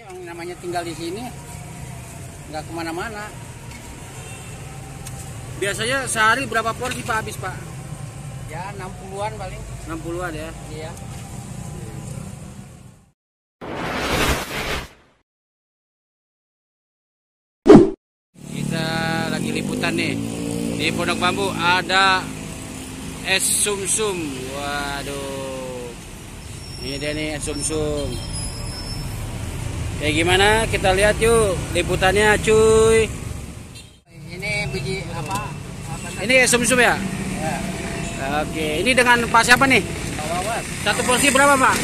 Yang namanya tinggal di sini nggak kemana-mana. Biasanya sehari berapa porsi Pak habis Pak? Ya 60-an paling. 60-an ya? Iya. Kita lagi liputan nih. Di Pondok Bambu ada es sumsum. Waduh. Ini dia nih es sumsum. Kayak gimana? Kita lihat yuk liputannya cuy. Ini biji apa? Ini es sumsum ya? Ya. Oke, ini dengan Pak siapa nih? Kawawas. Satu porsi berapa Pak?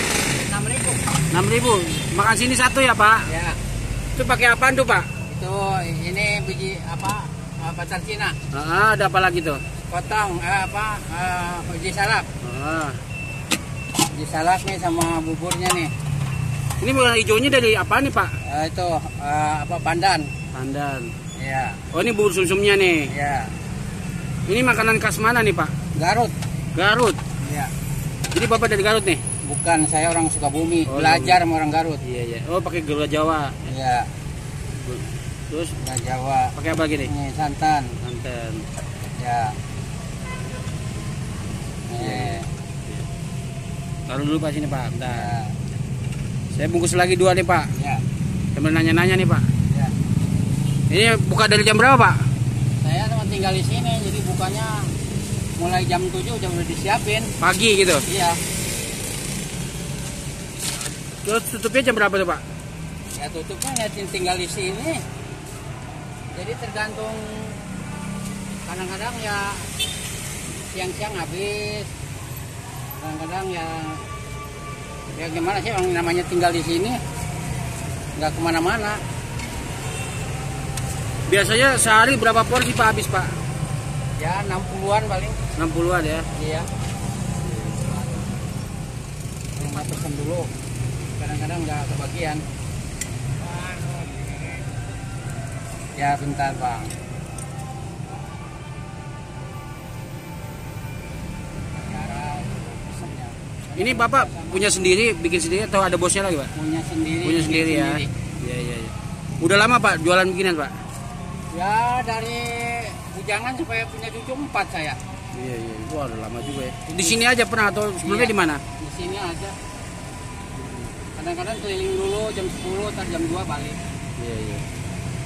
6.000. 6.000. Makan sini satu ya Pak? Ya. Itu pakai apaan tuh Pak? Itu ini biji apa? Pacar Cina. Ada apa lagi tuh? Potong biji salak. Biji salak nih sama buburnya nih. Ini warna hijaunya dari apa nih Pak? Itu pandan. Pandan. Iya. Oh ini bubur sumsumnya nih. Iya. Ini makanan khas mana nih Pak? Garut. Garut. Iya. Jadi Bapak dari Garut nih? Bukan, saya orang Sukabumi. Oh, belajar sama orang Garut. Iya iya. Oh pakai gula Jawa. Iya. Terus Gula Jawa. pakai apa lagi nih? Ini santan. Santan. Ya. Taruh dulu Pak sini Pak. Bentar. Ya. Saya bungkus lagi 2 nih Pak. Ya. Sambil nanya-nanya nih Pak. Ya. Ini buka dari jam berapa Pak? Saya cuma tinggal di sini, jadi bukanya mulai jam 7 udah disiapin. Pagi gitu. Iya. Terus tutupnya jam berapa tuh Pak? Ya tutupnya ya tinggal di sini. Jadi tergantung, kadang-kadang ya siang-siang habis. Kadang-kadang ya gimana sih, orang namanya tinggal di sini nggak kemana-mana. Biasanya sehari berapa porsi Pak habis Pak? Ya 60-an paling. 60-an ya? Iya. Rumah pesen dulu. Kadang-kadang nggak kebagian. Ya bentar Bang. Ini Bapak punya sendiri, bikin sendiri atau ada bosnya lagi Pak? Punya sendiri. Punya sendiri ya? Iya iya iya. Udah lama Pak jualan bikinan Pak? Ya dari bujangan supaya punya cucu 4 saya. Iya iya. Wah udah lama juga ya. Di sini aja pernah atau sebelumnya di mana? Di sini aja. Kadang-kadang keliling dulu jam 10, ntar jam 2 balik. Iya iya.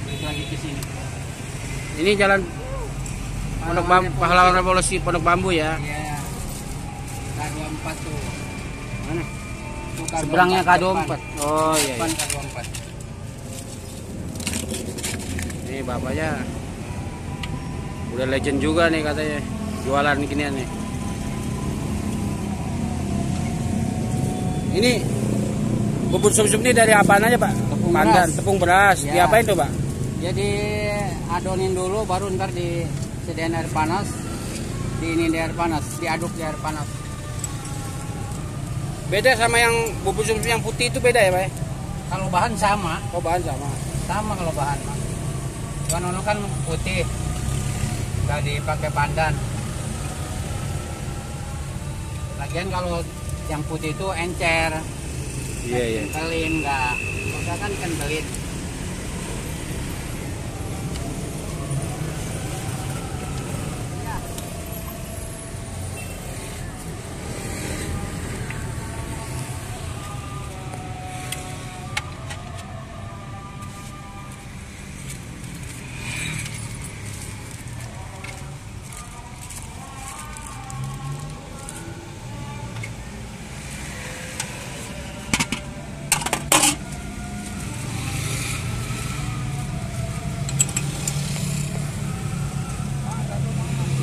Balik lagi ke sini. Ini jalan Pondok Bambu, Pahlawan Revolusi Pondok Bambu ya? Iya. K24 tuh. Mana? Tuh, Seberangnya K24. K24. Oh iya. Depan Iya. K24. Ini bapaknya udah legend juga nih katanya jualan ginian nih. Ini bubur sumsum ini dari apaan aja Pak? Tepung Pandan, beras. tepung beras. Ya. Diapain tuh Pak? Jadi adonin dulu, baru ntar disediain air panas. Di air panas, diaduk di air panas. Beda sama yang bubur sumsum yang putih itu beda ya Pak? Kalau bahan sama, Oh bahan sama. sama kalau bahan. Cuman kan putih, nggak dipakai pandan. Lagian kalau yang putih itu encer, Iya iya. kentalin nggak, maka kan kentalin.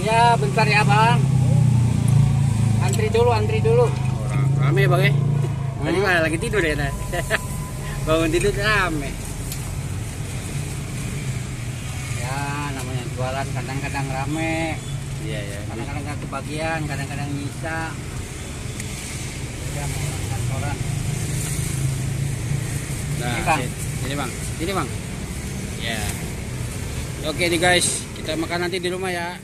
Ya bentar ya Bang. Antri dulu. Orang rame Bang ya. Tadi malah lagi tidur ya nah. Bangun tidur rame. Ya namanya jualan kadang-kadang rame, Iya iya. kadang-kadang nggak kebagian, kadang-kadang nyisa. Ya mau kantoran. Nah, Ini, Bang. Ini Bang. Ini Bang. Ya. Oke nih guys, kita makan nanti di rumah ya.